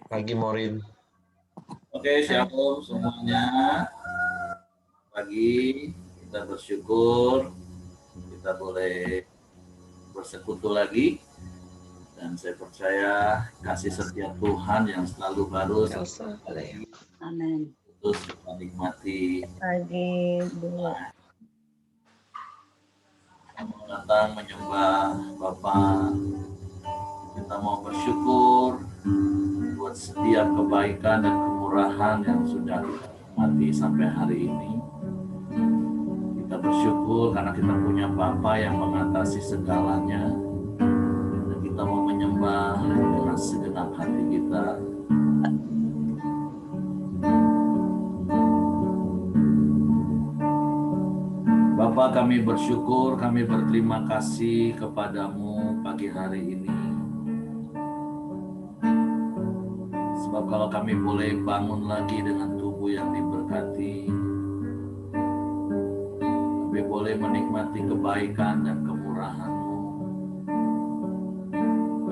Pagi Morin. Oke, shalom semuanya. Pagi, kita bersyukur kita boleh bersekutu lagi, dan saya percaya kasih setia Tuhan yang selalu baru Amin. terus kita nikmati. Pagi Bu. Kita mau datang menyembah Bapa, kita mau bersyukur buat setiap kebaikan dan kemurahan yang sudah kita nikmati sampai hari ini. Kita bersyukur karena kita punya Bapa yang mengatasi segalanya, dan kita mau menyembah dengan segenap hati kita. Bapa, kami bersyukur, kami berterima kasih kepadamu pagi hari ini. Sebab kalau kami boleh bangun lagi dengan tubuh yang diberkati, kami boleh menikmati kebaikan dan kemurahan-Mu.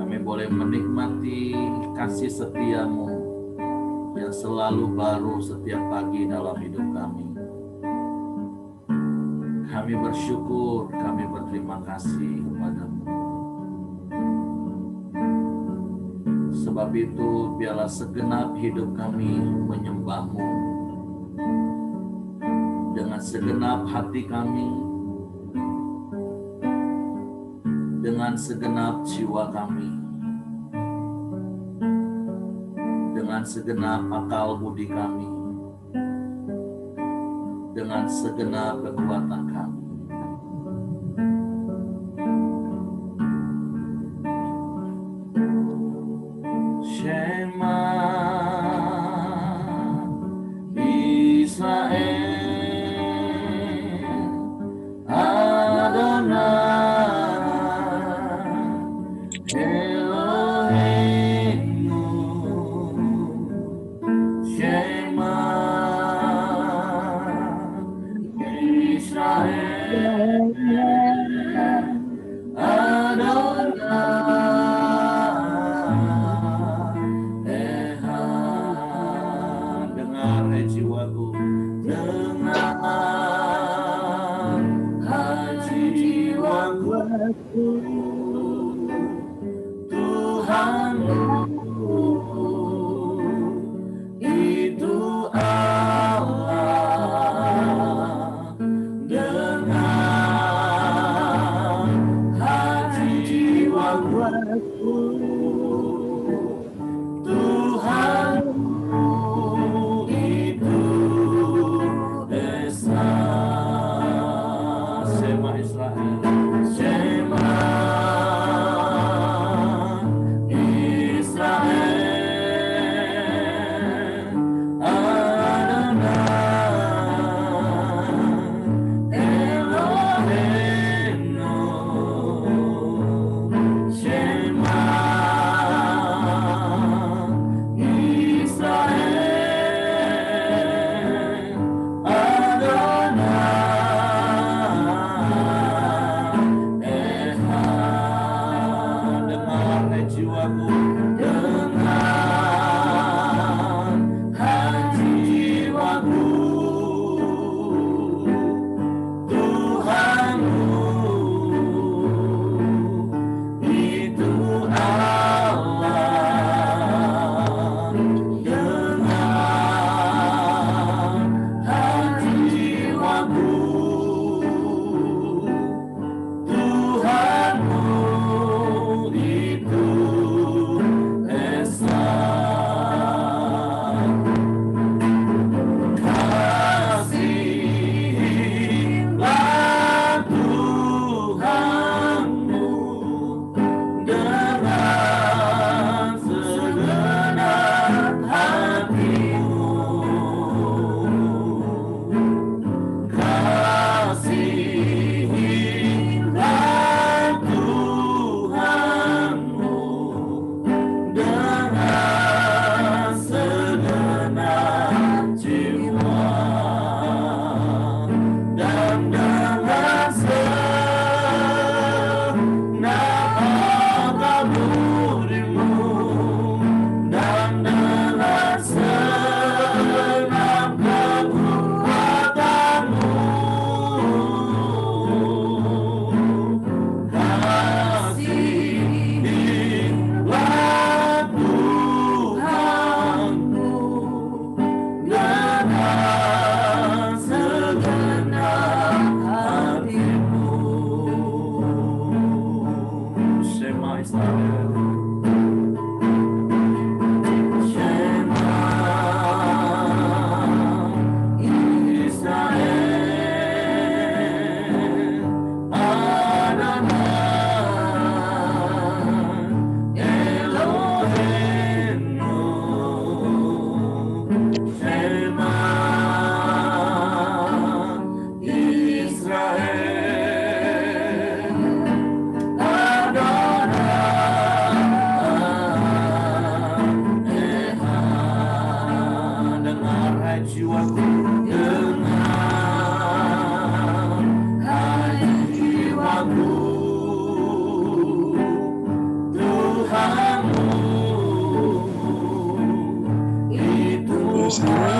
Kami boleh menikmati kasih setia-Mu yang selalu baru setiap pagi dalam hidup kami. Kami bersyukur, kami berterima kasih kepada-Mu. Sebab itu, biarlah segenap hidup kami menyembah-Mu. Dengan segenap hati kami, dengan segenap jiwa kami, dengan segenap akal budi kami, dengan segenap kekuatan kami. Shema Israel, Adonai Elohimmu. Shema Israel, Adonai Elohimmu. Aku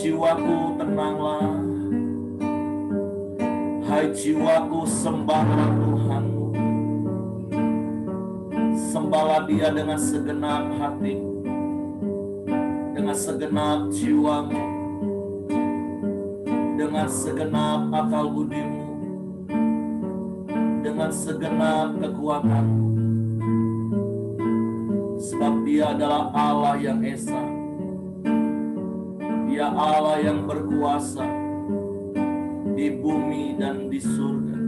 jiwaku tenanglah, hai jiwaku sembahlah Tuhanmu, sembahlah Dia dengan segenap hati, dengan segenap jiwamu, dengan segenap akal budimu, dengan segenap kekuatanmu, sebab Dia adalah Allah yang esa. Dia Allah yang berkuasa di bumi dan di surga.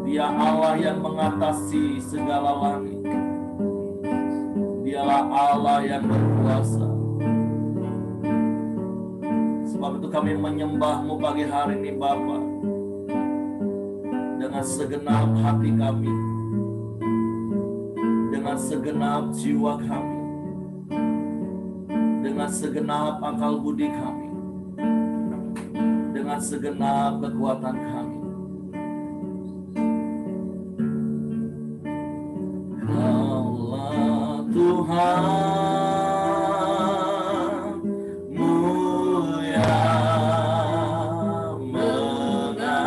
Dia Allah yang mengatasi segala langit. Dialah Allah yang berkuasa. Sebab itu kami menyembah-Mu pagi hari ini Bapa, dengan segenap hati kami, dengan segenap jiwa kami, dengan segenap akal budi kami, dengan segenap kekuatan kami. Allah Tuhan mulia mengatasi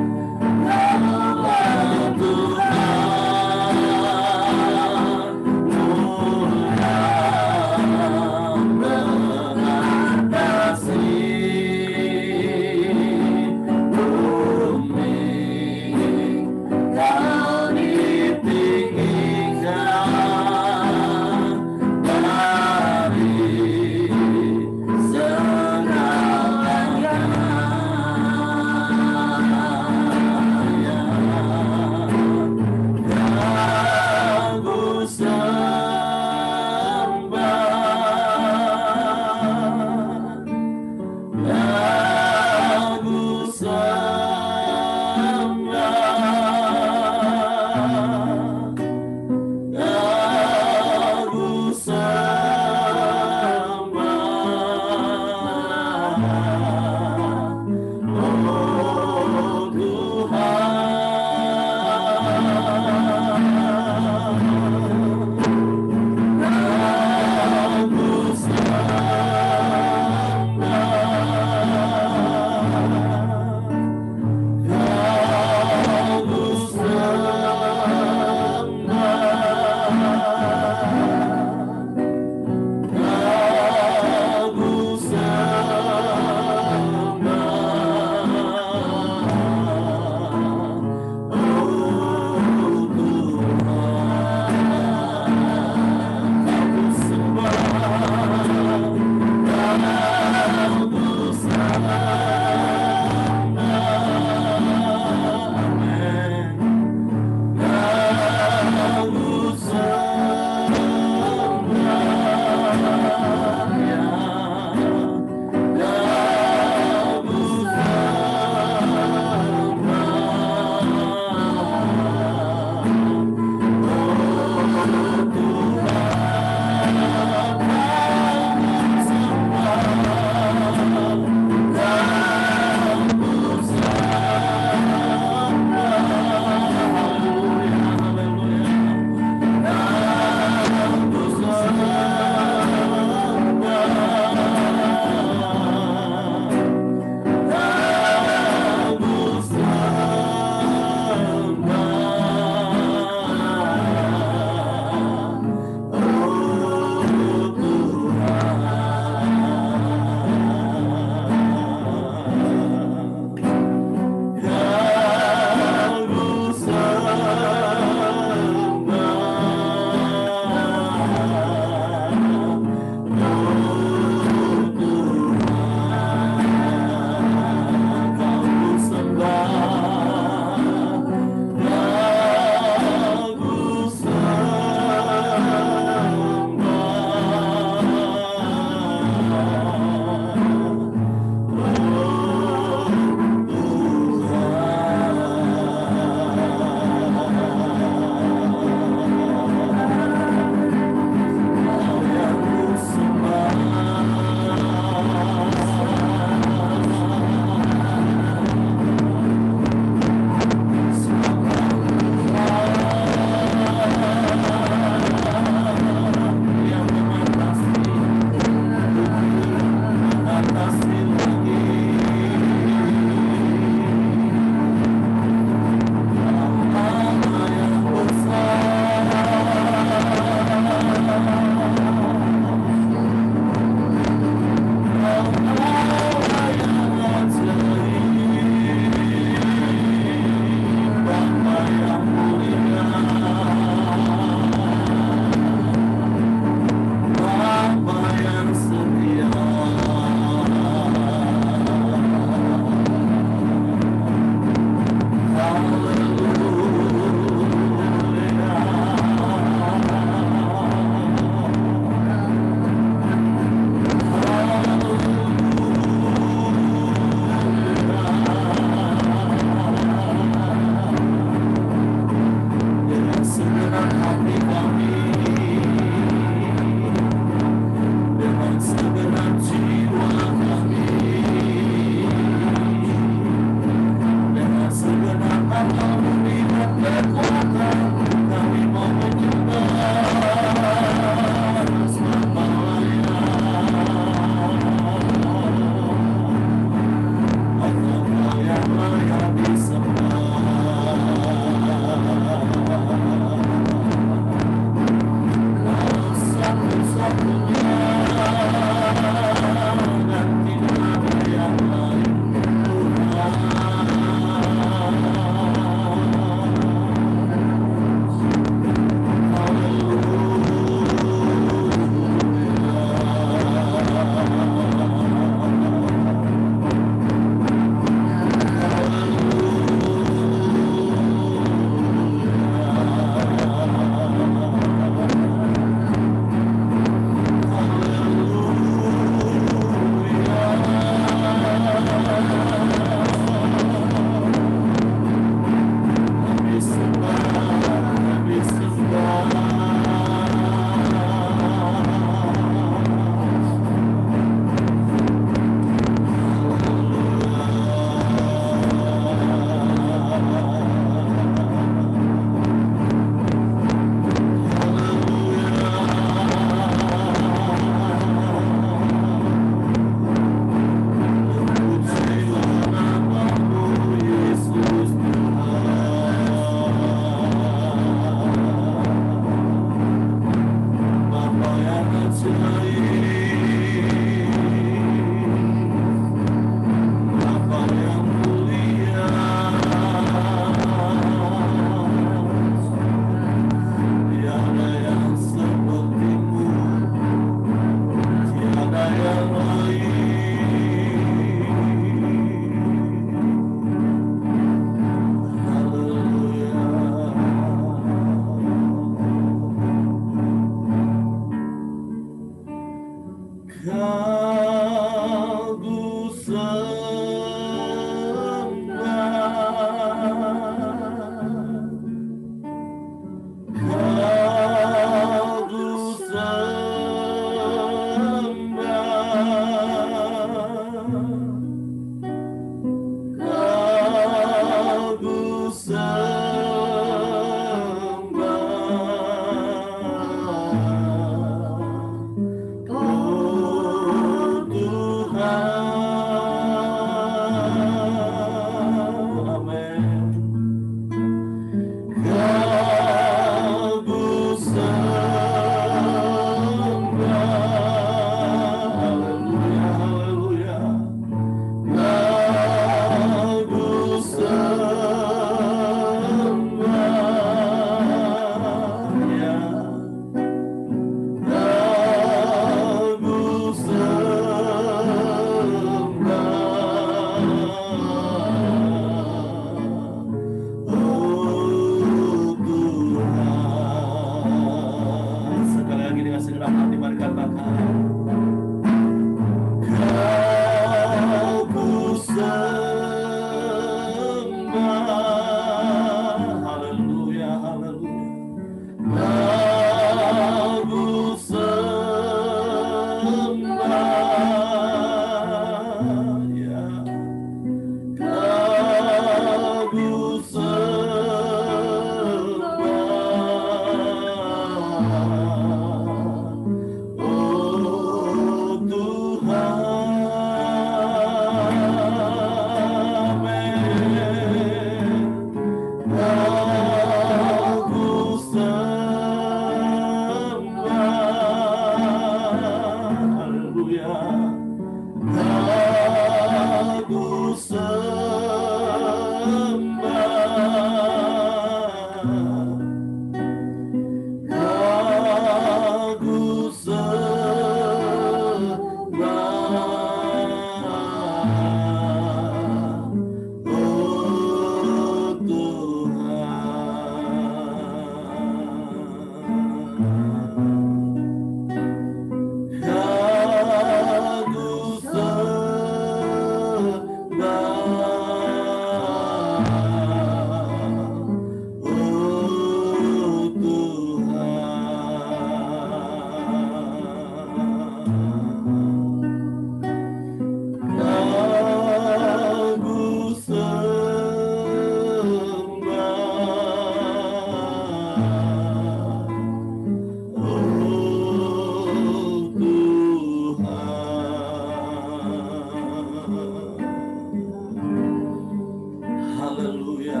Haleluya,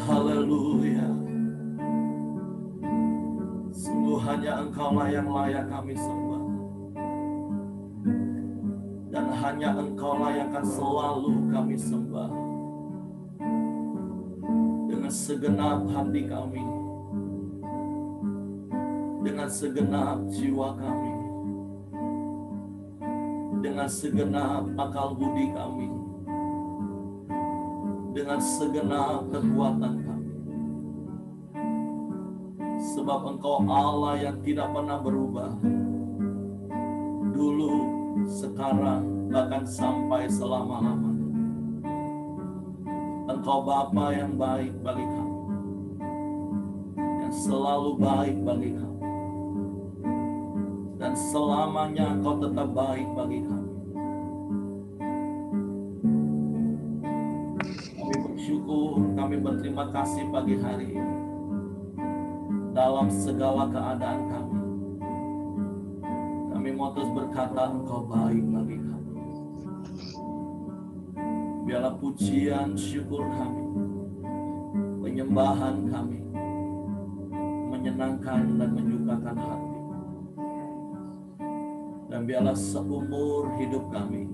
haleluya. Sungguh hanya Engkaulah yang layak kami sembah. Dan hanya Engkaulah yang akan selalu kami sembah. Dengan segenap hati kami, dengan segenap jiwa kami, dengan segenap akal budi kami, dengan segenap kekuatan kami. Sebab Engkau Allah yang tidak pernah berubah, dulu, sekarang, bahkan sampai selama-lamanya. Engkau Bapa yang baik bagi kami, yang selalu baik bagi kami, dan selamanya Engkau tetap baik bagi kami. Kami bersyukur, kami berterima kasih pagi hari ini. Dalam segala keadaan kami, kami mau terus berkata Engkau baik bagi kami. Biarlah pujian syukur kami, penyembahan kami, menyenangkan dan menyukakan hati. Dan biarlah seumur hidup kami,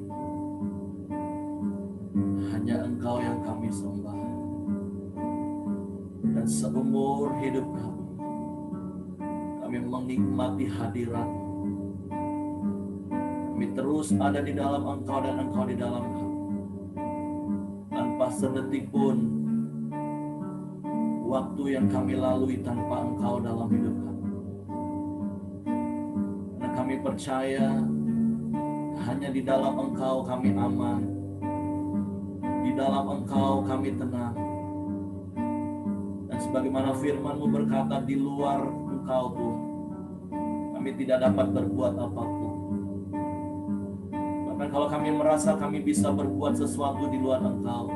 hanya Engkau yang kami sembah. Dan seumur hidup kami menikmati hadirat. Kami terus ada di dalam Engkau dan Engkau di dalam kami. Tanpa sedetik pun waktu yang kami lalui tanpa Engkau dalam hidup kami. Karena kami percaya hanya di dalam Engkau kami aman. Di dalam Engkau kami tenang. Dan sebagaimana firman-Mu berkata, di luar Engkau Tuhan, kami tidak dapat berbuat apapun. Bahkan kalau kami merasa kami bisa berbuat sesuatu di luar Engkau,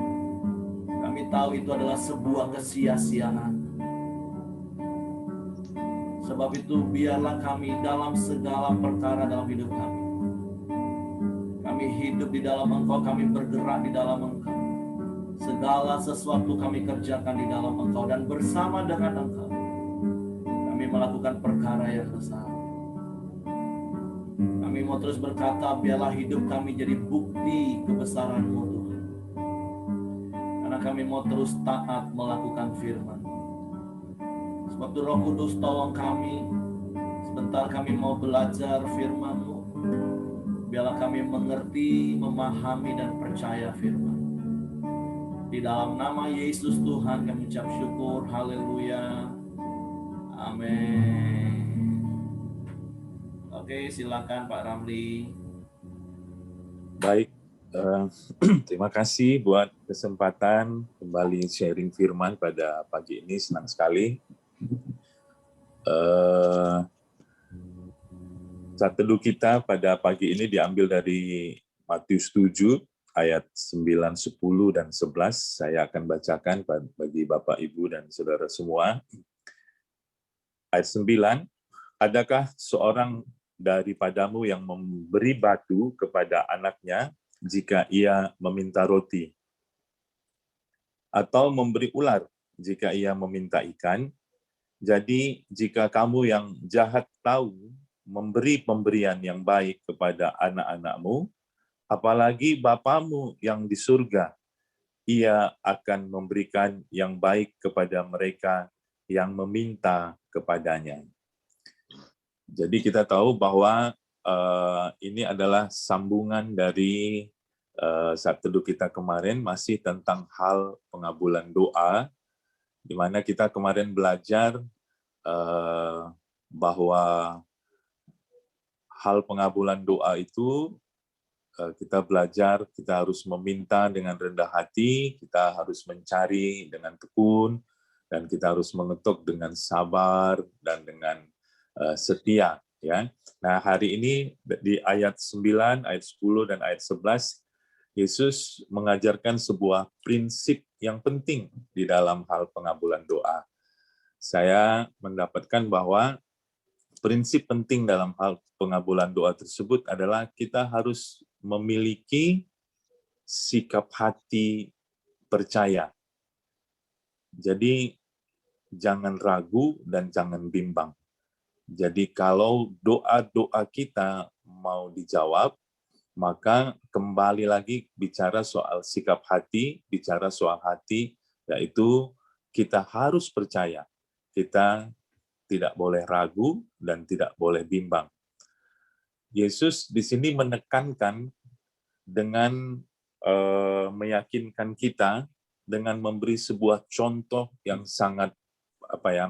kami tahu itu adalah sebuah kesia-siaan. Sebab itu biarlah kami dalam segala perkara dalam hidup kami. Kami hidup di dalam Engkau, kami bergerak di dalam Engkau. Segala sesuatu kami kerjakan di dalam Engkau, dan bersama dengan Engkau kami melakukan perkara yang besar. Kami mau terus berkata, biarlah hidup kami jadi bukti kebesaran-Mu Tuhan. Karena kami mau terus taat melakukan firman. Sebab itu Roh Kudus tolong kami. Sebentar kami mau belajar firman-Mu. Biarlah kami mengerti, memahami, dan percaya firman. Di dalam nama Yesus Tuhan kami ucap syukur. Haleluya. Amin. Oke, silakan Pak Ramli. Baik, terima kasih buat kesempatan kembali sharing firman pada pagi ini, senang sekali. Saat teduh kita pada pagi ini diambil dari Matius 7, ayat 9, 10, dan 11. Saya akan bacakan bagi Bapak, Ibu, dan Saudara semua. Ayat 9, adakah seorang daripadamu yang memberi batu kepada anaknya jika ia meminta roti? Atau memberi ular jika ia meminta ikan? Jadi jika kamu yang jahat tahu memberi pemberian yang baik kepada anak-anakmu, apalagi Bapamu yang di surga, Ia akan memberikan yang baik kepada mereka yang meminta kepadanya. Jadi kita tahu bahwa ini adalah sambungan dari saat teduh kita kemarin, masih tentang hal pengabulan doa, di mana kita kemarin belajar bahwa hal pengabulan doa itu kita belajar, kita harus meminta dengan rendah hati, kita harus mencari dengan tekun, dan kita harus mengetuk dengan sabar dan dengan setia. Ya. Nah, hari ini di ayat 9, ayat 10, dan ayat 11, Yesus mengajarkan sebuah prinsip yang penting di dalam hal pengabulan doa. Saya mendapatkan bahwa prinsip penting dalam hal pengabulan doa tersebut adalah kita harus memiliki sikap hati percaya. Jadi jangan ragu dan jangan bimbang. Jadi kalau doa-doa kita mau dijawab, maka kembali lagi bicara soal sikap hati, bicara soal hati, yaitu kita harus percaya. Kita tidak boleh ragu dan tidak boleh bimbang. Yesus di sini menekankan dengan meyakinkan kita dengan memberi sebuah contoh yang sangat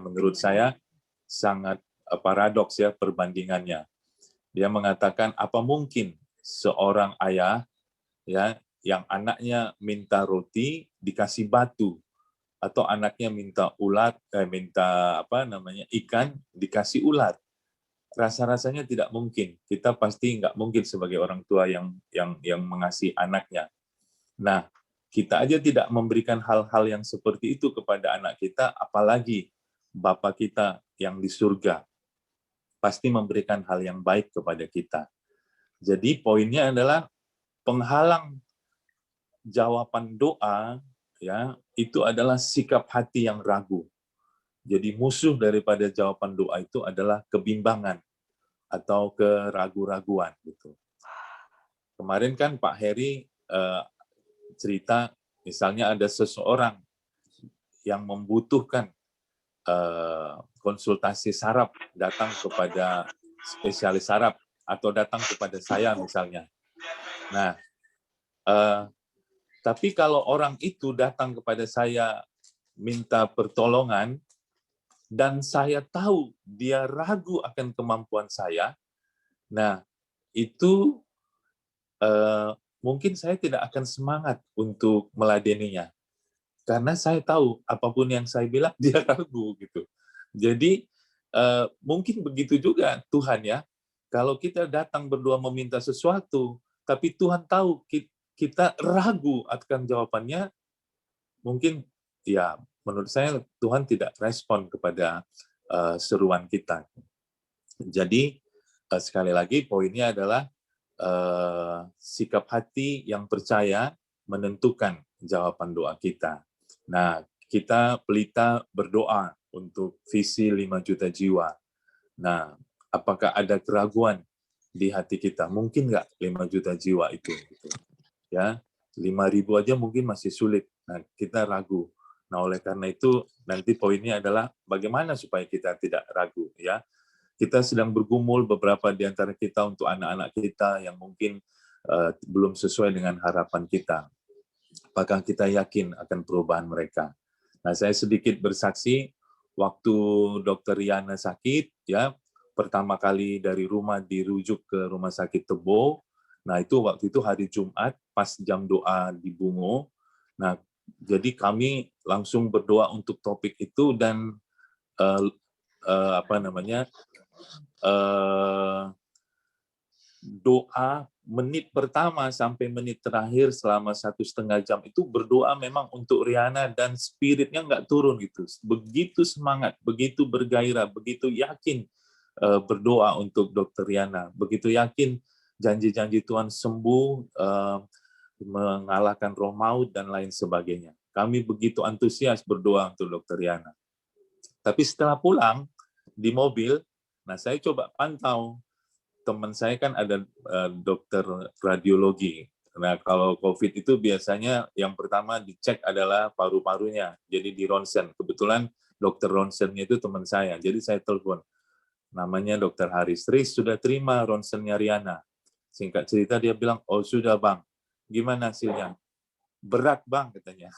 menurut saya sangat paradoks ya perbandingannya. Dia mengatakan apa mungkin seorang ayah ya yang anaknya minta roti dikasih batu, atau anaknya minta ikan dikasih ular. Rasa-rasanya tidak mungkin. Kita pasti nggak mungkin sebagai orang tua yang mengasihi anaknya. Nah, kita aja tidak memberikan hal-hal yang seperti itu kepada anak kita, apalagi Bapa kita yang di surga pasti memberikan hal yang baik kepada kita. Jadi poinnya adalah penghalang jawaban doa ya itu adalah sikap hati yang ragu. Jadi musuh daripada jawaban doa itu adalah kebimbangan atau keragu-raguan gitu. Kemarin kan Pak Heri cerita misalnya ada seseorang yang membutuhkan konsultasi saraf, datang kepada spesialis saraf atau datang kepada saya misalnya. Nah, tapi kalau orang itu datang kepada saya minta pertolongan dan saya tahu dia ragu akan kemampuan saya, nah itu mungkin saya tidak akan semangat untuk meladeninya. Karena saya tahu apapun yang saya bilang dia ragu gitu. Jadi mungkin begitu juga Tuhan ya. Kalau kita datang berdoa meminta sesuatu, tapi Tuhan tahu kita ragu akan jawabannya, mungkin ya menurut saya Tuhan tidak respon kepada seruan kita. Jadi sekali lagi poinnya adalah sikap hati yang percaya menentukan jawaban doa kita. Nah, kita pelita berdoa untuk visi 5 juta jiwa. Nah, apakah ada keraguan di hati kita? Mungkin nggak 5 juta jiwa itu? Gitu. Ya, 5.000 aja mungkin masih sulit. Nah, kita ragu. Nah, oleh karena itu nanti poinnya adalah bagaimana supaya kita tidak ragu. Ya, kita sedang bergumul beberapa di antara kita untuk anak-anak kita yang mungkin belum sesuai dengan harapan kita. Apakah kita yakin akan perubahan mereka? Nah, saya sedikit bersaksi waktu Dr. Riana sakit, ya pertama kali dari rumah dirujuk ke rumah sakit Tebo. Nah, itu waktu itu hari Jumat pas jam doa di Bungo. Nah, jadi kami langsung berdoa untuk topik itu dan doa menit pertama sampai menit terakhir selama 1,5 jam itu berdoa memang untuk Riana dan spiritnya nggak turun gitu. Begitu semangat, begitu bergairah, begitu yakin berdoa untuk Dr. Riana, begitu yakin janji-janji Tuhan sembuh, mengalahkan roh maut dan lain sebagainya. Kami begitu antusias berdoa untuk Dr. Riana. Tapi setelah pulang di mobil, nah saya coba pantau teman saya kan ada dokter radiologi. Nah, kalau COVID itu biasanya yang pertama dicek adalah paru-parunya. Jadi di ronsen. Kebetulan dokter ronsennya itu teman saya. Jadi saya telepon. Namanya Dokter Haris. Riz, sudah terima ronsennya Riana. Singkat cerita dia bilang, oh sudah bang. Gimana hasilnya? Berat bang katanya.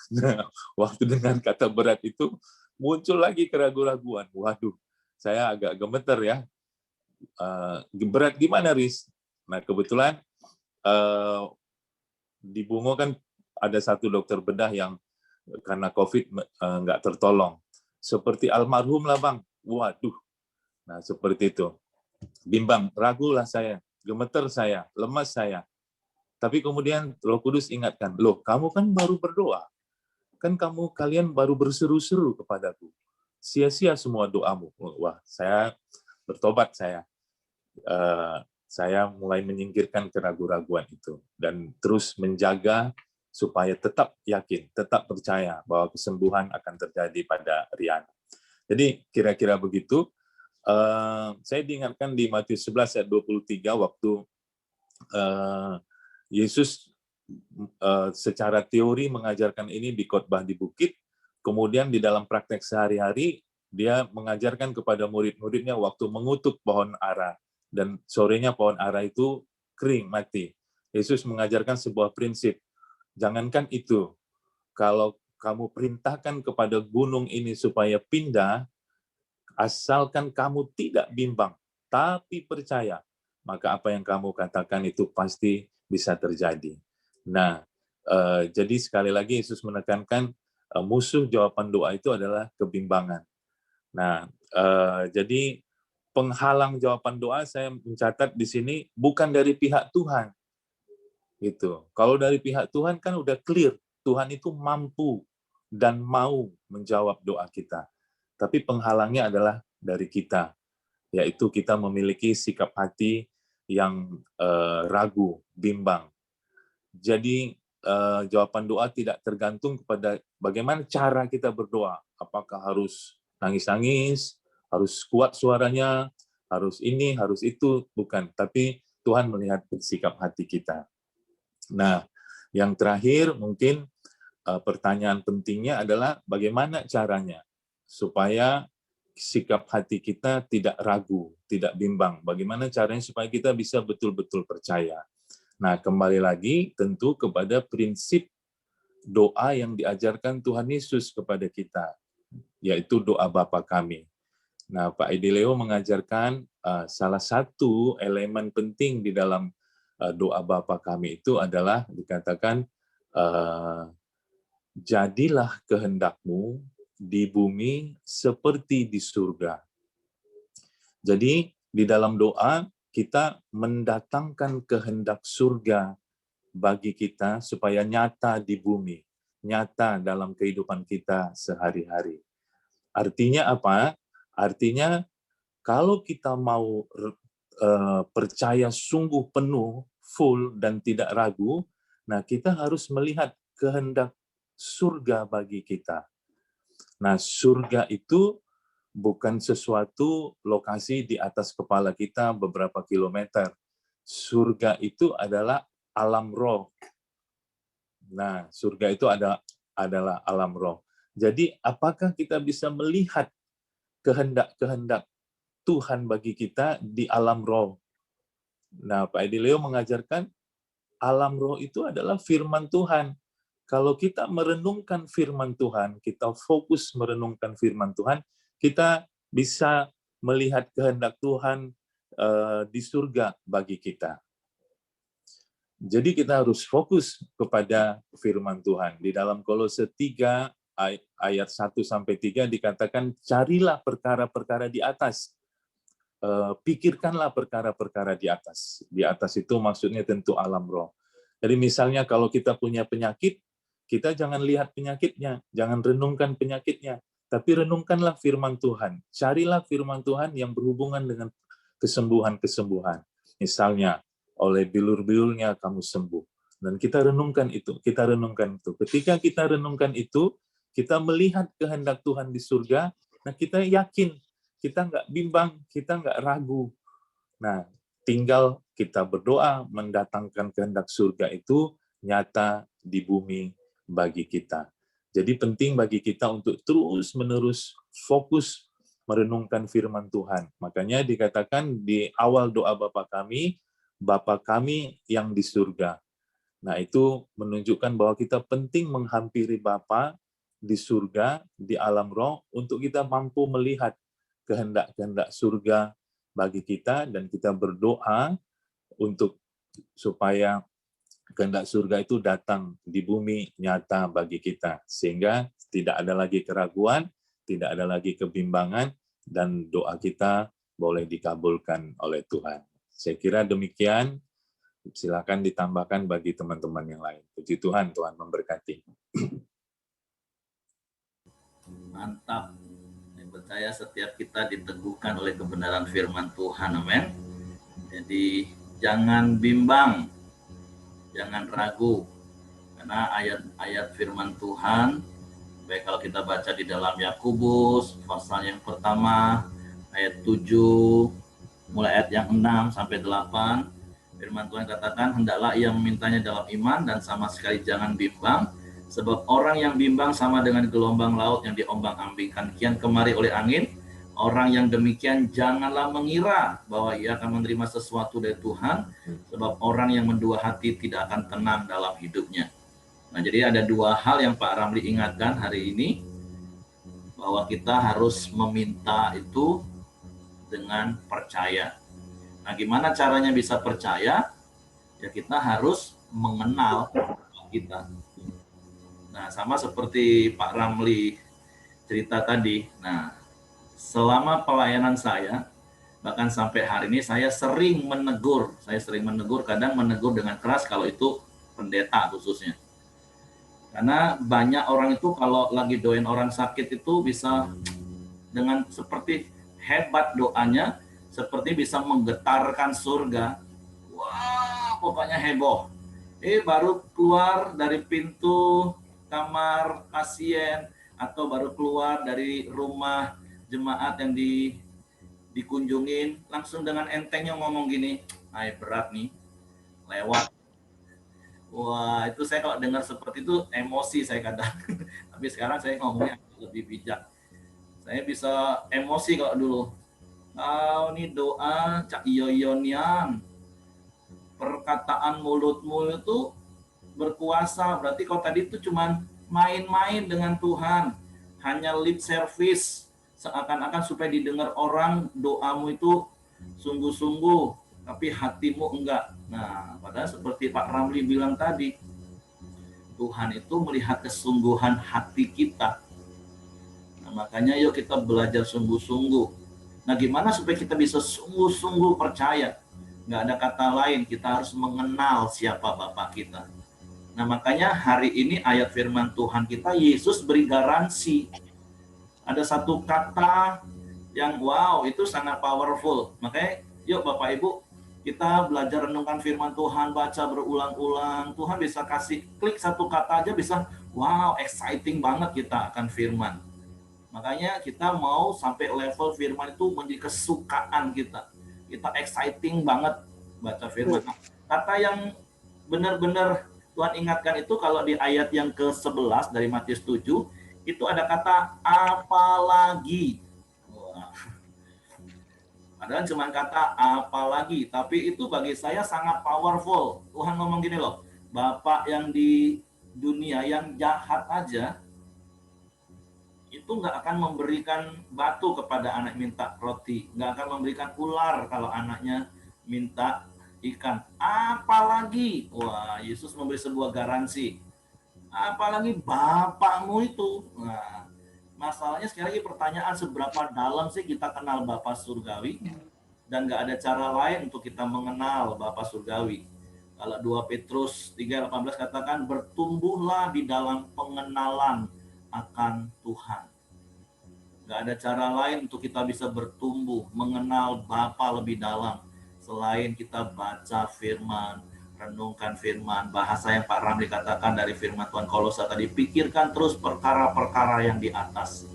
Waktu dengan kata berat itu muncul lagi keraguan-raguan. Waduh, saya agak gemeter ya. Berat gimana Riz? Nah kebetulan di Bungo kan ada satu dokter bedah yang karena COVID nggak tertolong. Seperti almarhum lah bang. Waduh. Nah seperti itu. Bimbang, ragulah saya, gemeter saya, lemas saya. Tapi kemudian Roh Kudus ingatkan, loh kamu kan baru berdoa. Kan kalian baru berseru-seru kepadaku. Sia-sia semua doamu. Wah, saya bertobat saya. Saya mulai menyingkirkan keraguan-raguan itu. Dan terus menjaga supaya tetap yakin, tetap percaya bahwa kesembuhan akan terjadi pada Riana. Jadi kira-kira begitu. Saya diingatkan di Matius 11 ayat 23 waktu Yesus secara teori mengajarkan ini di khotbah di bukit, kemudian di dalam praktek sehari-hari dia mengajarkan kepada murid-muridnya waktu mengutuk pohon ara, dan sorenya pohon ara itu kering, mati. Yesus mengajarkan sebuah prinsip, jangankan itu, kalau kamu perintahkan kepada gunung ini supaya pindah, asalkan kamu tidak bimbang, tapi percaya, maka apa yang kamu katakan itu pasti bisa terjadi. Nah, jadi sekali lagi Yesus menekankan musuh jawaban doa itu adalah kebimbangan. Nah, jadi penghalang jawaban doa saya mencatat di sini bukan dari pihak Tuhan. Gitu. Kalau dari pihak Tuhan kan udah clear, Tuhan itu mampu dan mau menjawab doa kita. Tapi penghalangnya adalah dari kita, yaitu kita memiliki sikap hati yang ragu, bimbang. Jadi jawaban doa tidak tergantung kepada bagaimana cara kita berdoa. Apakah harus nangis-nangis, harus kuat suaranya, harus ini, harus itu, bukan. Tapi Tuhan melihat sikap hati kita. Nah, yang terakhir mungkin pertanyaan pentingnya adalah bagaimana caranya supaya sikap hati kita tidak ragu, tidak bimbang. Bagaimana caranya supaya kita bisa betul-betul percaya. Nah, kembali lagi tentu kepada prinsip doa yang diajarkan Tuhan Yesus kepada kita, yaitu doa Bapa kami. Nah, Pak Edi Leo mengajarkan salah satu elemen penting di dalam doa Bapa kami itu adalah dikatakan, jadilah kehendakmu di bumi seperti di surga. Jadi di dalam doa kita mendatangkan kehendak surga bagi kita supaya nyata di bumi, nyata dalam kehidupan kita sehari-hari. Artinya apa? Artinya kalau kita mau percaya sungguh penuh, full dan tidak ragu, nah kita harus melihat kehendak surga bagi kita. Nah, surga itu bukan sesuatu lokasi di atas kepala kita beberapa kilometer. Surga itu adalah alam roh. Nah, surga itu adalah alam roh. Jadi, apakah kita bisa melihat kehendak-kehendak Tuhan bagi kita di alam roh? Nah, Pak Edi Leo mengajarkan alam roh itu adalah firman Tuhan. Kalau kita merenungkan firman Tuhan, kita fokus merenungkan firman Tuhan, kita bisa melihat kehendak Tuhan di surga bagi kita. Jadi kita harus fokus kepada firman Tuhan. Di dalam Kolose 3 ayat 1-3 dikatakan, carilah perkara-perkara di atas. Pikirkanlah perkara-perkara di atas. Di atas itu maksudnya tentu alam roh. Jadi misalnya kalau kita punya penyakit, kita jangan lihat penyakitnya, jangan renungkan penyakitnya, tapi renungkanlah firman Tuhan. Carilah firman Tuhan yang berhubungan dengan kesembuhan-kesembuhan. Misalnya, oleh bilur-bilurnya kamu sembuh. Dan kita renungkan itu, Ketika kita renungkan itu, kita melihat kehendak Tuhan di surga, nah kita yakin, kita nggak bimbang, kita nggak ragu. Nah, tinggal kita berdoa mendatangkan kehendak surga itu nyata di bumi bagi kita. Jadi penting bagi kita untuk terus-menerus fokus merenungkan firman Tuhan. Makanya dikatakan di awal doa Bapa kami yang di surga. Nah, itu menunjukkan bahwa kita penting menghampiri Bapa di surga, di alam roh, untuk kita mampu melihat kehendak-kehendak surga bagi kita, dan kita berdoa untuk supaya kehendak surga itu datang di bumi nyata bagi kita, sehingga tidak ada lagi keraguan, tidak ada lagi kebimbangan, dan doa kita boleh dikabulkan oleh Tuhan. Saya kira demikian. Silakan ditambahkan bagi teman-teman yang lain. Puji Tuhan, Tuhan memberkati. Mantap. Saya percaya setiap kita diteguhkan oleh kebenaran firman Tuhan. Amin. Jadi jangan bimbang, jangan ragu, karena ayat-ayat firman Tuhan, baik kalau kita baca di dalam Yakobus pasal yang pertama ayat 7 mulai ayat yang 6 sampai 8, firman Tuhan katakan, hendaklah ia memintanya dalam iman dan sama sekali jangan bimbang, sebab orang yang bimbang sama dengan gelombang laut yang diombang-ambingkan kian kemari oleh angin. Orang yang demikian janganlah mengira bahwa ia akan menerima sesuatu dari Tuhan, sebab orang yang mendua hati tidak akan tenang dalam hidupnya. Nah, jadi ada dua hal yang Pak Ramli ingatkan hari ini, bahwa kita harus meminta itu dengan percaya. Nah, gimana caranya bisa percaya? Ya kita harus mengenal kita. Nah, sama seperti Pak Ramli cerita tadi. Nah, selama pelayanan saya, bahkan sampai hari ini saya sering menegur. Kadang menegur dengan keras kalau itu pendeta khususnya. Karena banyak orang itu kalau lagi doain orang sakit itu bisa dengan seperti hebat doanya, seperti bisa menggetarkan surga. Wah, pokoknya heboh. Baru keluar dari pintu kamar pasien atau baru keluar dari rumah jemaat yang dikunjungin, langsung dengan entengnya ngomong gini, berat nih, lewat. Wah, itu saya kalau dengar seperti itu emosi saya kadang. Tapi sekarang saya ngomongnya lebih bijak. Saya bisa emosi kalau dulu. Ini doa cak yoyonian, perkataan mulutmu itu berkuasa. Berarti kalau tadi itu cuman main-main dengan Tuhan, hanya lip service, seakan-akan supaya didengar orang, doamu itu sungguh-sungguh, tapi hatimu enggak. Nah, padahal seperti Pak Ramli bilang tadi, Tuhan itu melihat kesungguhan hati kita. Nah, makanya yuk kita belajar sungguh-sungguh. Nah, gimana supaya kita bisa sungguh-sungguh percaya? Nggak ada kata lain, kita harus mengenal siapa Bapa kita. Nah, makanya hari ini ayat firman Tuhan kita, Yesus beri garansi. Ada satu kata yang wow, itu sangat powerful. Makanya yuk Bapak Ibu, kita belajar renungkan firman Tuhan, baca berulang-ulang. Tuhan bisa kasih klik satu kata aja bisa, wow, exciting banget kita akan firman. Makanya kita mau sampai level firman itu menjadi kesukaan kita. Kita exciting banget baca firman. Kata yang benar-benar Tuhan ingatkan itu kalau di ayat yang ke-11 dari Matius 7, itu ada kata apalagi. Wah. Padahal cuma kata apalagi, tapi itu bagi saya sangat powerful. Tuhan ngomong gini loh, Bapak yang di dunia yang jahat aja, itu nggak akan memberikan batu kepada anak minta roti, nggak akan memberikan ular kalau anaknya minta ikan. Apalagi, wah, Yesus memberi sebuah garansi. Apalagi Bapakmu itu. Nah, masalahnya sekali lagi pertanyaan, seberapa dalam sih kita kenal Bapa Surgawi? Dan nggak ada cara lain untuk kita mengenal Bapa Surgawi. Kalau 2 Petrus 3:18 katakan, bertumbuhlah di dalam pengenalan akan Tuhan. Nggak ada cara lain untuk kita bisa bertumbuh, mengenal Bapa lebih dalam, selain kita baca firman, renungkan firman, bahasa yang Pak Ramli katakan dari firman Tuhan Kolose tadi, pikirkan terus perkara-perkara yang di atas.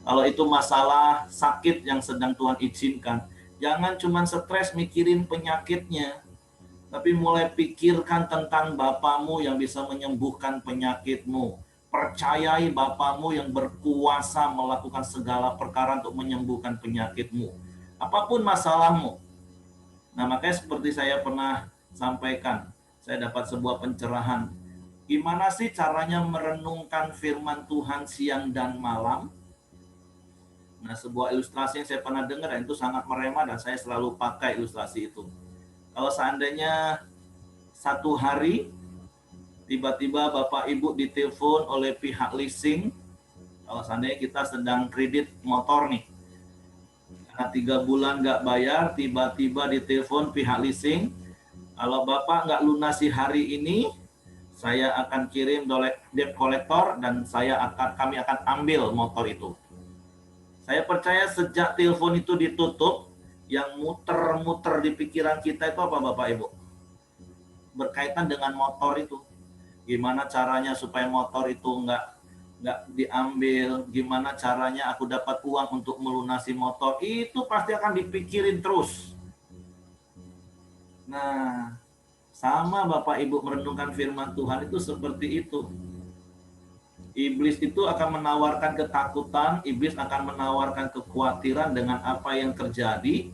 Kalau itu masalah sakit yang sedang Tuhan izinkan, Jangan cuma stres mikirin penyakitnya, tapi mulai pikirkan tentang Bapamu yang bisa menyembuhkan penyakitmu. Percayai Bapamu yang berkuasa melakukan segala perkara untuk menyembuhkan penyakitmu. Apapun masalahmu. Nah, makanya seperti saya pernah sampaikan, saya dapat sebuah pencerahan. Gimana sih caranya merenungkan firman Tuhan siang dan malam? Nah, sebuah ilustrasi yang saya pernah dengar, dan itu sangat merema, dan saya selalu pakai ilustrasi itu. Kalau seandainya satu hari, tiba-tiba Bapak Ibu ditelepon oleh pihak leasing, kalau seandainya kita sedang kredit motor nih, karena 3 bulan nggak bayar, tiba-tiba ditelepon pihak leasing, kalau Bapak nggak lunasi hari ini, saya akan kirim debt collector dan kami akan ambil motor itu. Saya percaya sejak telepon itu ditutup, yang muter-muter di pikiran kita itu apa Bapak Ibu? Berkaitan dengan motor itu. Gimana caranya supaya motor itu nggak diambil, gimana caranya aku dapat uang untuk melunasi motor, itu pasti akan dipikirin terus. Nah, sama Bapak Ibu merenungkan firman Tuhan itu seperti itu. Iblis itu akan menawarkan ketakutan, iblis akan menawarkan kekhawatiran dengan apa yang terjadi.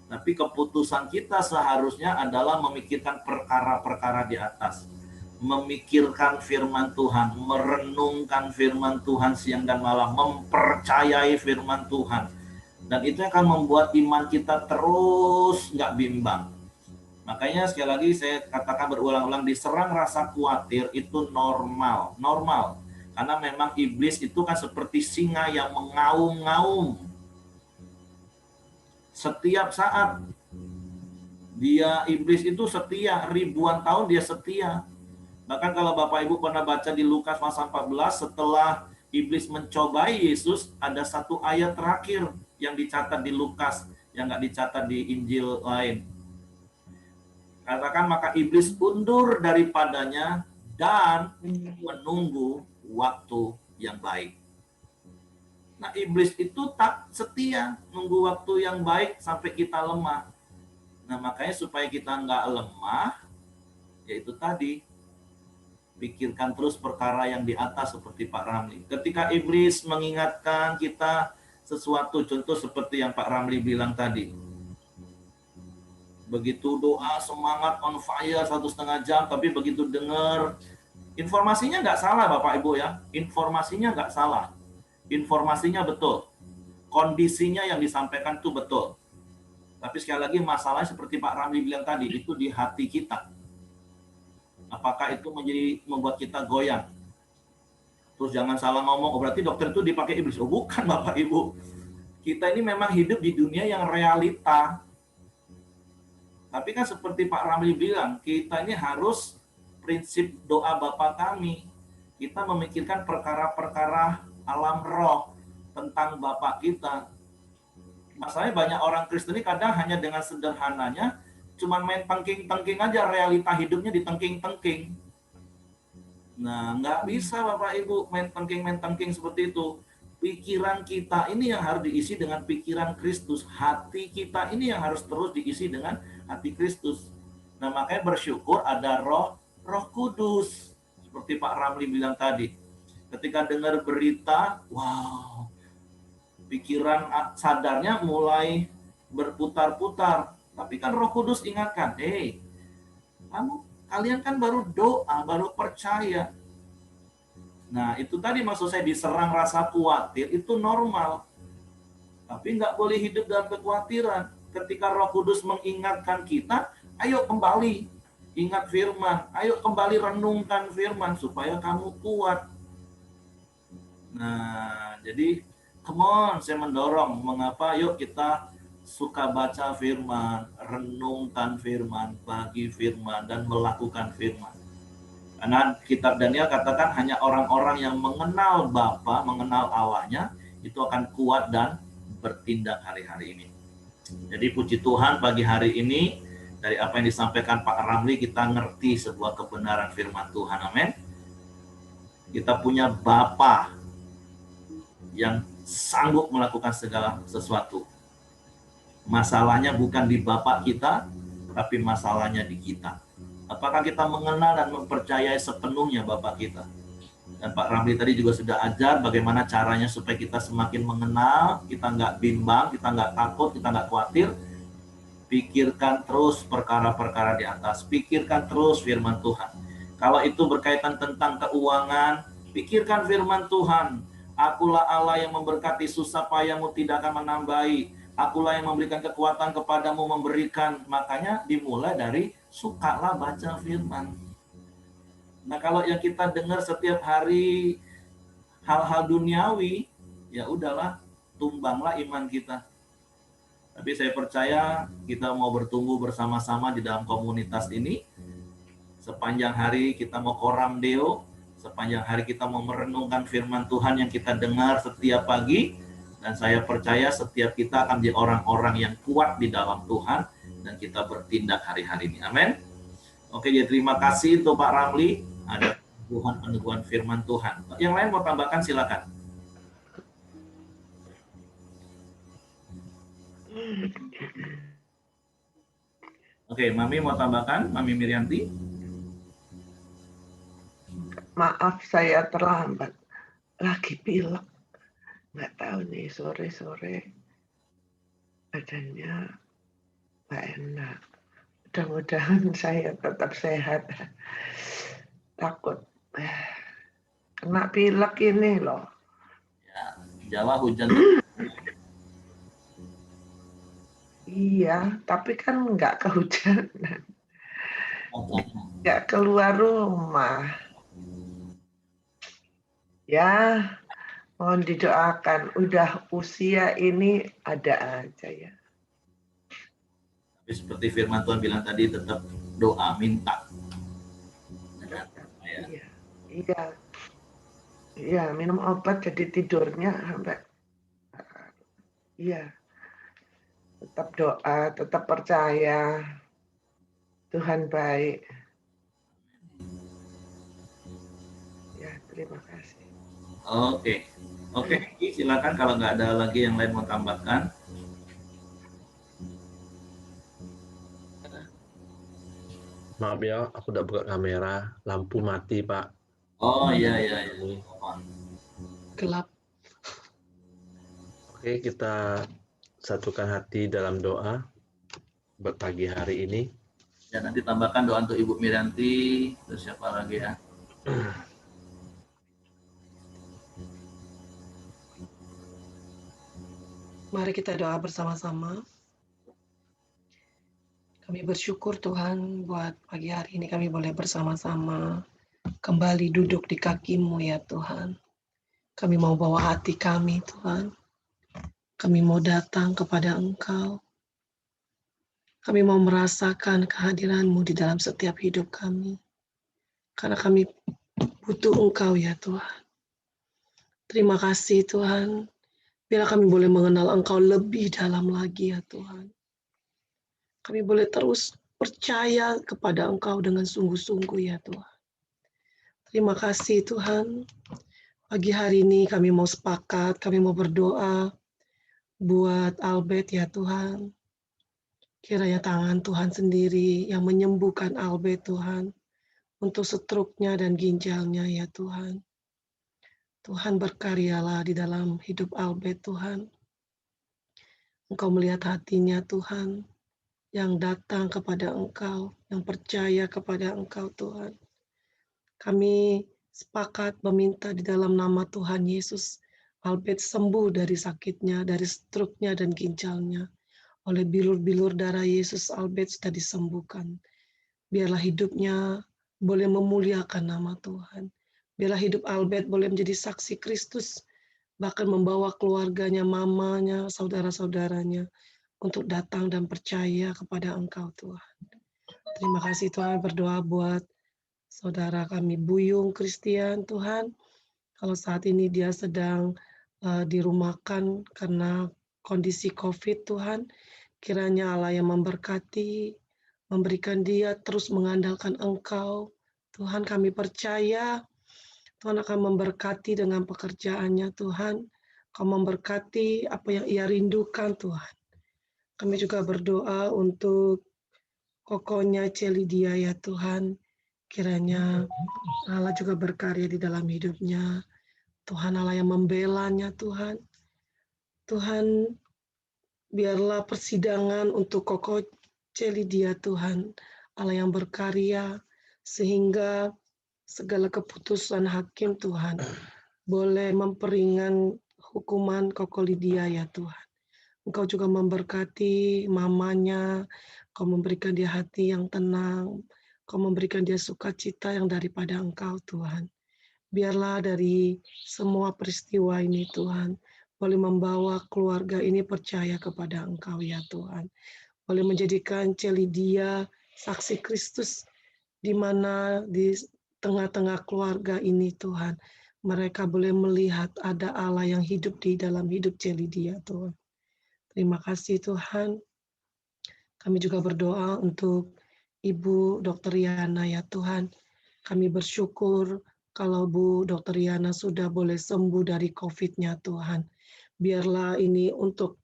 Tapi keputusan kita seharusnya adalah memikirkan perkara-perkara di atas. Memikirkan firman Tuhan, merenungkan firman Tuhan siang dan malam, mempercayai firman Tuhan. Dan itu akan membuat iman kita terus nggak bimbang. Makanya sekali lagi saya katakan berulang-ulang, diserang rasa khawatir itu normal. Karena memang iblis itu kan seperti singa yang mengaum-ngaum. Setiap saat iblis itu setia, ribuan tahun dia setia. Bahkan kalau Bapak Ibu pernah baca di Lukas pasal 14, setelah iblis mencobai Yesus, ada satu ayat terakhir yang dicatat di Lukas, yang nggak dicatat di Injil lain. Katakan, maka iblis undur daripadanya dan menunggu waktu yang baik. Nah, iblis itu tak setia, nunggu waktu yang baik sampai kita lemah. Nah, makanya supaya kita nggak lemah, yaitu tadi, pikirkan terus perkara yang di atas seperti Pak Ramli. Ketika iblis mengingatkan kita sesuatu, contoh seperti yang Pak Ramli bilang tadi, begitu doa semangat on fire 1,5 jam, tapi begitu dengar informasinya nggak salah Bapak Ibu ya, informasinya nggak salah, informasinya betul, kondisinya yang disampaikan itu betul, tapi sekali lagi masalahnya seperti Pak Ramli bilang tadi, itu di hati kita. Apakah itu membuat kita goyang? Terus jangan salah ngomong, oh berarti dokter itu dipakai iblis. Oh bukan Bapak Ibu, kita ini memang hidup di dunia yang realita. Tapi kan seperti Pak Ramli bilang, kita ini harus prinsip doa Bapa kami. Kita memikirkan perkara-perkara alam roh tentang Bapa kita. Masalahnya banyak orang Kristen ini kadang hanya dengan sederhananya, cuman main tengking-tengking aja, realita hidupnya ditengking-tengking. Nah, nggak bisa Bapak Ibu main tengking seperti itu. Pikiran kita ini yang harus diisi dengan pikiran Kristus. Hati kita ini yang harus terus diisi dengan hati Kristus. Nah, makanya bersyukur ada Roh Kudus. Seperti Pak Ramli bilang tadi. Ketika dengar berita, wow, pikiran sadarnya mulai berputar-putar. Tapi kan Roh Kudus ingatkan, kalian kan baru doa, baru percaya. Nah, itu tadi maksud saya, diserang rasa khawatir, itu normal. Tapi nggak boleh hidup dalam kekhawatiran. Ketika Roh Kudus mengingatkan kita, ayo kembali ingat firman, ayo kembali renungkan firman supaya kamu kuat. Nah, jadi come on, saya mendorong, mengapa yuk kita suka baca firman, renungkan firman, bagi firman, dan melakukan firman. Karena kitab Daniel katakan hanya orang-orang yang mengenal Bapa, mengenal Allahnya, itu akan kuat dan bertindak hari-hari ini. Jadi puji Tuhan pagi hari ini, dari apa yang disampaikan Pak Ramli, kita ngerti sebuah kebenaran firman Tuhan. Amin. Kita punya Bapa yang sanggup melakukan segala sesuatu. Masalahnya bukan di Bapak kita, tapi masalahnya di kita. Apakah kita mengenal dan mempercayai sepenuhnya Bapak kita? Dan Pak Ramli tadi juga sudah ajar bagaimana caranya supaya kita semakin mengenal, kita nggak bimbang, kita nggak takut, kita nggak khawatir. Pikirkan terus perkara-perkara di atas, pikirkan terus firman Tuhan. Kalau itu berkaitan tentang keuangan, pikirkan firman Tuhan. Akulah Allah yang memberkati susah payahmu, tidak akan menambahi. Akulah yang memberikan kekuatan kepadamu, memberikan. Makanya dimulai dari sukalah baca firman. Nah, kalau yang kita dengar setiap hari hal-hal duniawi, ya udahlah, tumbanglah iman kita. Tapi saya percaya kita mau bertumbuh bersama-sama di dalam komunitas ini. Sepanjang hari kita mau koram deo, sepanjang hari kita mau merenungkan firman Tuhan yang kita dengar setiap pagi. Dan saya percaya setiap kita akan menjadi orang-orang yang kuat di dalam Tuhan. Dan kita bertindak hari-hari ini. Amin. Oke, ya terima kasih untuk Pak Ramli. Ada peneguhan firman Tuhan. Yang lain mau tambahkan silakan. Oke, Mami mau tambahkan, Mami Mirianti. Maaf saya terlambat, lagi pilek, nggak tahu nih sore-sore badannya nggak enak. Mudah-mudahan saya tetap sehat. Takut kena pilek ini loh. Ya, Jawa hujan. Iya, tapi kan nggak kehujanan, nggak keluar rumah. Ya, mohon didoakan. Udah usia ini ada aja ya. Tapi seperti firman Tuhan bilang tadi, tetap doa, minta. Iya, iya, iya. Minum obat jadi tidurnya sampai. Iya, tetap doa, tetap percaya. Tuhan baik. Ya, terima kasih. Oke, silakan kalau nggak ada lagi yang lain mau tambahkan. Maaf ya, aku udah buka kamera, lampu mati Pak. Oh iya. Gelap. Oke, kita satukan hati dalam doa buat pagi hari ini. Ya, nanti tambahkan doa untuk Ibu Mirianti, terus siapa lagi ya? Mari kita doa bersama-sama. Kami bersyukur Tuhan buat pagi hari ini kami boleh bersama-sama kembali duduk di kaki-Mu ya Tuhan. Kami mau bawa hati kami Tuhan. Kami mau datang kepada Engkau. Kami mau merasakan kehadiran-Mu di dalam setiap hidup kami. Karena kami butuh Engkau ya Tuhan. Terima kasih Tuhan. Bila kami boleh mengenal Engkau lebih dalam lagi ya Tuhan. Kami boleh terus percaya kepada Engkau dengan sungguh-sungguh ya Tuhan. Terima kasih Tuhan. Pagi hari ini kami mau sepakat, kami mau berdoa buat Albert ya Tuhan. Kiranya tangan Tuhan sendiri yang menyembuhkan Albert Tuhan. Untuk stroke-nya dan ginjalnya ya Tuhan. Tuhan berkaryalah di dalam hidup Albert Tuhan. Engkau melihat hatinya Tuhan. Yang datang kepada Engkau, yang percaya kepada Engkau Tuhan. Kami sepakat meminta di dalam nama Tuhan Yesus, Albert sembuh dari sakitnya, dari stroke-nya dan ginjalnya. Oleh bilur-bilur darah Yesus, Albert sudah disembuhkan. Biarlah hidupnya boleh memuliakan nama Tuhan. Biarlah hidup Albert boleh menjadi saksi Kristus, bahkan membawa keluarganya, mamanya, saudara-saudaranya, untuk datang dan percaya kepada Engkau Tuhan. Terima kasih Tuhan, berdoa buat saudara kami Buyung Christian Tuhan. Kalau saat ini dia sedang dirumahkan karena kondisi COVID Tuhan, kiranya Allah yang memberkati, memberikan dia terus mengandalkan Engkau. Tuhan kami percaya Tuhan akan memberkati dengan pekerjaannya Tuhan. Kau memberkati apa yang ia rindukan Tuhan. Kami juga berdoa untuk kokonya Celidia ya Tuhan. Kiranya Allah juga berkarya di dalam hidupnya. Tuhan Allah yang membelanya Tuhan. Tuhan, biarlah persidangan untuk Koko Celidia Tuhan. Allah yang berkarya sehingga segala keputusan hakim Tuhan boleh memperingan hukuman Koko Lydia ya Tuhan. Engkau juga memberkati mamanya, Kau memberikan dia hati yang tenang, Kau memberikan dia sukacita yang daripada Engkau Tuhan. Biarlah dari semua peristiwa ini Tuhan, boleh membawa keluarga ini percaya kepada Engkau ya Tuhan. Boleh menjadikan Celidia saksi Kristus di mana di tengah-tengah keluarga ini Tuhan, mereka boleh melihat ada Allah yang hidup di dalam hidup Celidia Tuhan. Terima kasih Tuhan. Kami juga berdoa untuk Ibu Dr. Yana ya Tuhan. Kami bersyukur kalau Bu Dr. Yana sudah boleh sembuh dari COVID-nya Tuhan. Biarlah ini untuk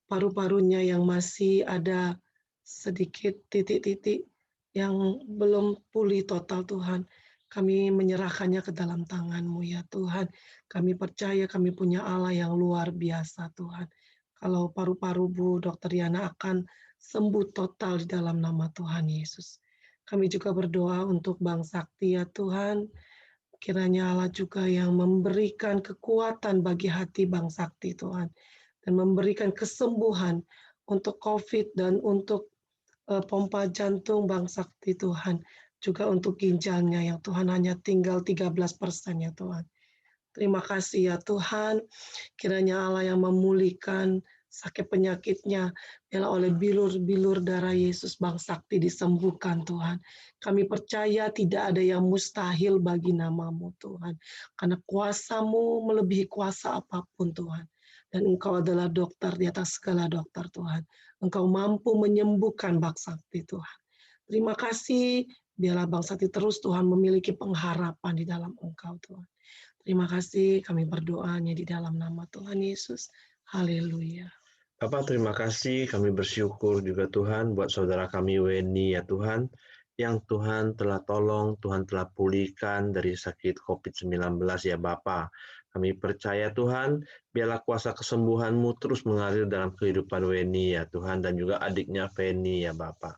paru-parunya yang masih ada sedikit titik-titik yang belum pulih total Tuhan. Kami menyerahkannya ke dalam tangan-Mu ya Tuhan. Kami percaya kami punya Allah yang luar biasa Tuhan. Kalau paru-paru Bu Dr. Yana akan sembuh total di dalam nama Tuhan Yesus. Kami juga berdoa untuk Bang Sakti ya Tuhan. Kiranya Allah juga yang memberikan kekuatan bagi hati Bang Sakti Tuhan. Dan memberikan kesembuhan untuk COVID dan untuk pompa jantung Bang Sakti Tuhan. Juga untuk ginjalnya yang Tuhan hanya tinggal 13% ya Tuhan. Terima kasih ya Tuhan. Kiranya Allah yang memulihkan sakit penyakitnya, biarlah oleh bilur-bilur darah Yesus Bang Sakti disembuhkan Tuhan. Kami percaya tidak ada yang mustahil bagi nama-Mu Tuhan. Karena kuasa-Mu melebihi kuasa apapun Tuhan. Dan Engkau adalah dokter di atas segala dokter Tuhan. Engkau mampu menyembuhkan Bang Sakti Tuhan. Terima kasih, biarlah Bang Sakti terus Tuhan memiliki pengharapan di dalam Engkau Tuhan. Terima kasih, kami berdoanya di dalam nama Tuhan Yesus. Haleluya. Bapak, terima kasih. Kami bersyukur juga Tuhan buat saudara kami Weni ya Tuhan, yang Tuhan telah tolong, Tuhan telah pulihkan dari sakit COVID-19 ya Bapak. Kami percaya Tuhan, biarlah kuasa kesembuhan-Mu terus mengalir dalam kehidupan Weni ya Tuhan, dan juga adiknya Feni ya Bapak.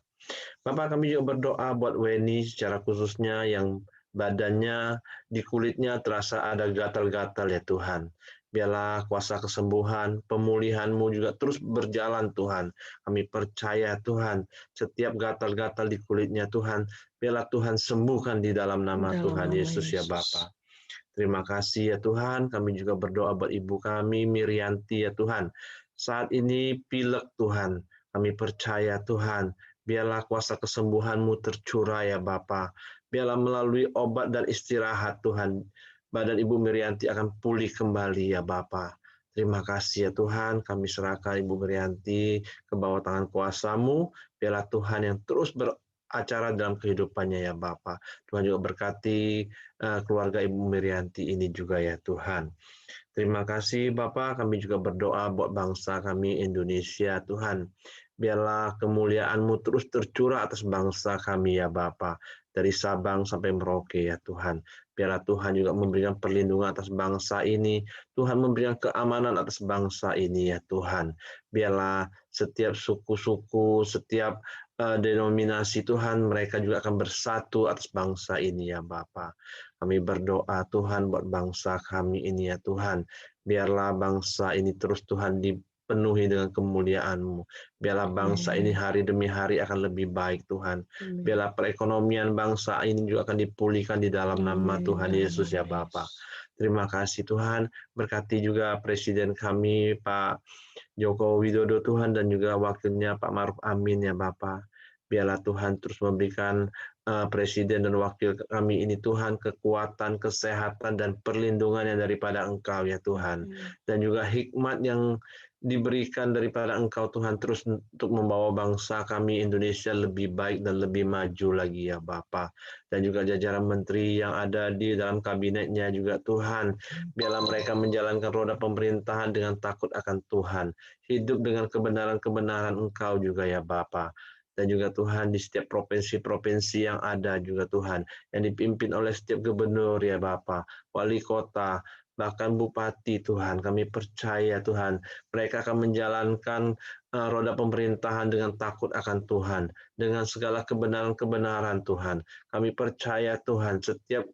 Bapak, kami juga berdoa buat Weni secara khususnya yang badannya, di kulitnya terasa ada gatal-gatal ya Tuhan. Biarlah kuasa kesembuhan, pemulihan-Mu juga terus berjalan Tuhan. Kami percaya Tuhan, setiap gatal-gatal di kulitnya Tuhan, biarlah Tuhan sembuhkan di dalam nama Tuhan Yesus ya Bapa. Terima kasih ya Tuhan, kami juga berdoa buat ibu kami Mirianti ya Tuhan. Saat ini pilek Tuhan, kami percaya Tuhan, biarlah kuasa kesembuhan-Mu tercurah ya Bapa. Biarlah melalui obat dan istirahat Tuhan, badan Ibu Mirianti akan pulih kembali ya Bapa. Terima kasih ya Tuhan, kami serahkan Ibu Mirianti ke bawah tangan kuasa-Mu. Biarlah Tuhan yang terus beracara dalam kehidupannya ya Bapa. Tuhan juga berkati keluarga Ibu Mirianti ini juga ya Tuhan. Terima kasih Bapak, kami juga berdoa buat bangsa kami Indonesia Tuhan. Biarlah kemuliaan-Mu terus tercurah atas bangsa kami ya Bapa, dari Sabang sampai Merauke ya Tuhan. Biarlah Tuhan juga memberikan perlindungan atas bangsa ini, Tuhan memberikan keamanan atas bangsa ini ya Tuhan. Biarlah setiap suku-suku, setiap denominasi Tuhan, mereka juga akan bersatu atas bangsa ini ya Bapa. Kami berdoa Tuhan buat bangsa kami ini ya Tuhan. Biarlah bangsa ini terus Tuhan dipenuhi dengan kemuliaan-Mu. Biarlah bangsa ini hari demi hari akan lebih baik Tuhan. Biarlah perekonomian bangsa ini juga akan dipulihkan di dalam nama Tuhan Yesus ya Bapa. Terima kasih Tuhan. Berkati juga Presiden kami Pak Joko Widodo Tuhan, dan juga wakilnya Pak Maruf Amin ya Bapa. Biarlah Tuhan terus memberikan Presiden dan wakil kami ini Tuhan kekuatan, kesehatan, dan perlindungan yang daripada Engkau ya Tuhan. Dan juga hikmat yang diberikan daripada Engkau Tuhan, terus untuk membawa bangsa kami Indonesia lebih baik dan lebih maju lagi ya Bapa. Dan juga jajaran menteri yang ada di dalam kabinetnya juga Tuhan, biarlah mereka menjalankan roda pemerintahan dengan takut akan Tuhan, hidup dengan kebenaran-kebenaran Engkau juga ya Bapa. Dan juga Tuhan di setiap provinsi-provinsi yang ada juga Tuhan, yang dipimpin oleh setiap gubernur ya Bapa, wali kota, bahkan bupati Tuhan, kami percaya Tuhan, mereka akan menjalankan roda pemerintahan dengan takut akan Tuhan, dengan segala kebenaran-kebenaran Tuhan. Kami percaya Tuhan, setiap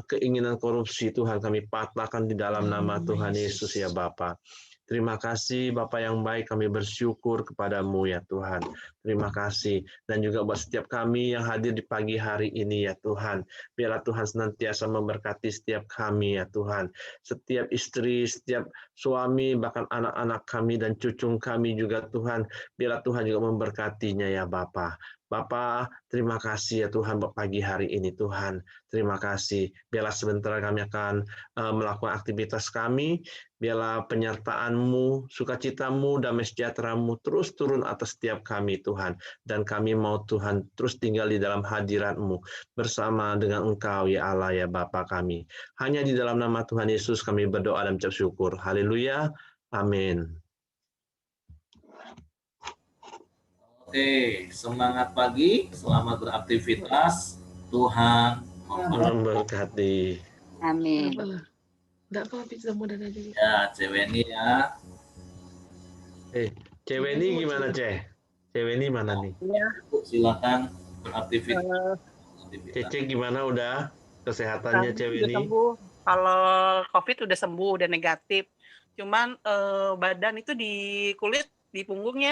keinginan korupsi Tuhan kami patahkan di dalam nama Tuhan Yesus ya Bapa. Terima kasih Bapa yang baik, kami bersyukur kepadamu ya Tuhan. Terima kasih. Dan juga buat setiap kami yang hadir di pagi hari ini ya Tuhan. Biarlah Tuhan senantiasa memberkati setiap kami ya Tuhan. Setiap istri, setiap suami, bahkan anak-anak kami dan cucu kami juga Tuhan. Biarlah Tuhan juga memberkatinya ya Bapa. Bapa, terima kasih ya Tuhan buat pagi hari ini Tuhan. Terima kasih. Biarlah sebentar kami akan melakukan aktivitas kami. Biarlah penyertaan-Mu, sukacita-Mu, damai sejahtera-Mu terus turun atas setiap kami Tuhan. Dan kami mau Tuhan terus tinggal di dalam hadirat-Mu bersama dengan Engkau ya Allah ya Bapa kami. Hanya di dalam nama Tuhan Yesus kami berdoa dan mengucap syukur. Haleluya. Amin. Oke, semangat pagi, selamat beraktivitas. Tuhan memberkati. Amin. Enggak apa bisa mudah aja. Ya, Ceweni ya. Ceweni gimana, Ceh? Ceweni mana nih? Silakan beraktivitas. Cece gimana udah kesehatannya Ceweni? Udah sembuh. Kalau COVID udah sembuh, udah negatif. Cuman badan itu di kulit, di punggungnya